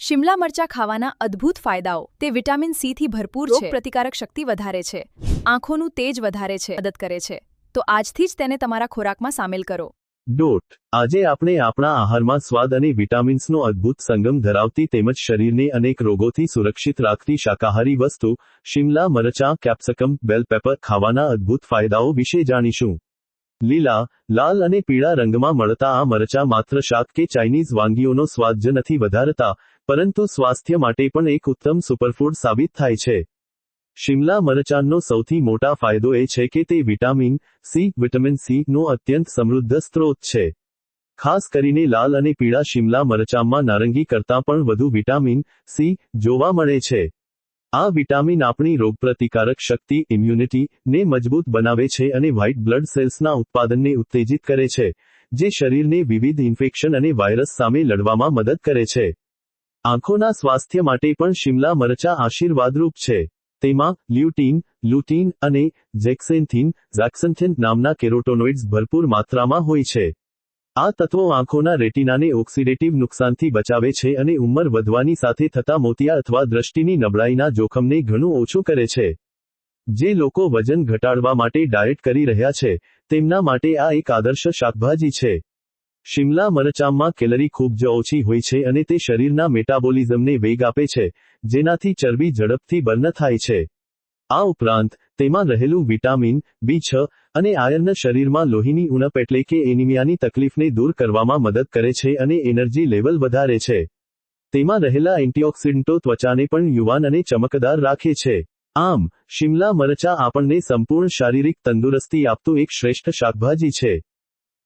શિમલા મરચાં ખાવાના અદ્ભુત ફાયદાઓ। તે વિટામિન સી થી ભરપૂર છે, રોગપ્રતિકારક શક્તિ વધારે છે, આંખોનું તેજ વધારે છે, મદદ કરે છે। તો આજથી જ તેને તમારા ખોરાકમાં સામેલ કરો। આજે આપણે આપણા આહારમાં સ્વાદ અને વિટામિન્સનો અદ્ભુત સંગમ ધરાવતી તેમજ શરીરને અનેક રોગોથી સુરક્ષિત રાખતી શાકાહારી વસ્તુ શિમલા મરચાં કેપ્સિકમ બેલ પેપર ખાવાના અદ્ભુત ફાયદાઓ વિશે જાણીશું। લીલા, લાલ અને પીળા રંગમાં મળતા આ મરચાં માત્ર શાક કે ચાઇનીઝ વાનગીઓનો સ્વાદ જ નથી વધારતા, પરંતુ સ્વાસ્થ્ય માટે પણ એક ઉત્તમ સુપરફૂડ સાબિત થાય છે। શિમલા મરચાંનો સૌથી મોટા ફાયદો એ છે કે તે વિટામિન સી નો અત્યંત સમૃદ્ધ સ્ત્રોત છે। ખાસ કરીને લાલ અને પીળા શિમલા મરચાંમાં નારંગી કરતાં પણ વધુ વિટામિન સી જોવા મળે છે। આ વિટામિન આપણી રોગપ્રતિકારક શક્તિ ઇમ્યુનિટી ને મજબૂત બનાવે છે અને વ્હાઇટ બ્લડ સેલ્સના ઉત્પાદનને ઉત્તેજિત કરે છે, જે શરીરને વિવિધ ઇન્ફેક્શન અને વાયરસ સામે લડવામાં મદદ કરે છે। આંખોના સ્વાસ્થ્ય માટે પણ શિમલા મરચાં આશીર્વાદરૂપ છે। તેમાં લ્યુટીન અને ઝેક્સેન્થિન નામના કેરોટોનોઇડ્સ ભરપૂર માત્રામાં હોય છે। આ તત્વો આંખોના રેટિનાને ઓક્સિડેટિવ નુકસાનથી બચાવે છે અને ઉંમર વધવાની સાથે થતા મોતિયા અથવા દ્રષ્ટિની નબળાઈના જોખમને ઘણું ઓછું કરે છે। જે લોકો વજન ઘટાડવા માટે ડાયટ કરી રહ્યા છે, તેમના માટે આ એક આદર્શ શાકભાજી છે। શિમલા મરચાંમાં કેલરી ખૂબ જ ઓછી હોય છે અને તે શરીરના મેટાબોલિઝમને વેગ આપે છે, જેનાથી ચરબી ઝડપથી બર્ન થાય છે। આ ઉપરાંત તેમાં રહેલું વિટામિન B6 અને આયર્ન શરીરમાં લોહીની ઉણપ એટલે કે એનિમિયાની તકલીફને દૂર કરવામાં મદદ કરે છે અને એનર્જી લેવલ વધારે છે। તેમાં રહેલા એન્ટીઓક્સિડન્ટો ત્વચાને પણ યુવાન અને ચમકદાર રાખે છે। આમ, શિમલા મરચાં આપણને સંપૂર્ણ શારીરિક તંદુરસ્તી આપતું એક શ્રેષ્ઠ શાકભાજી છે।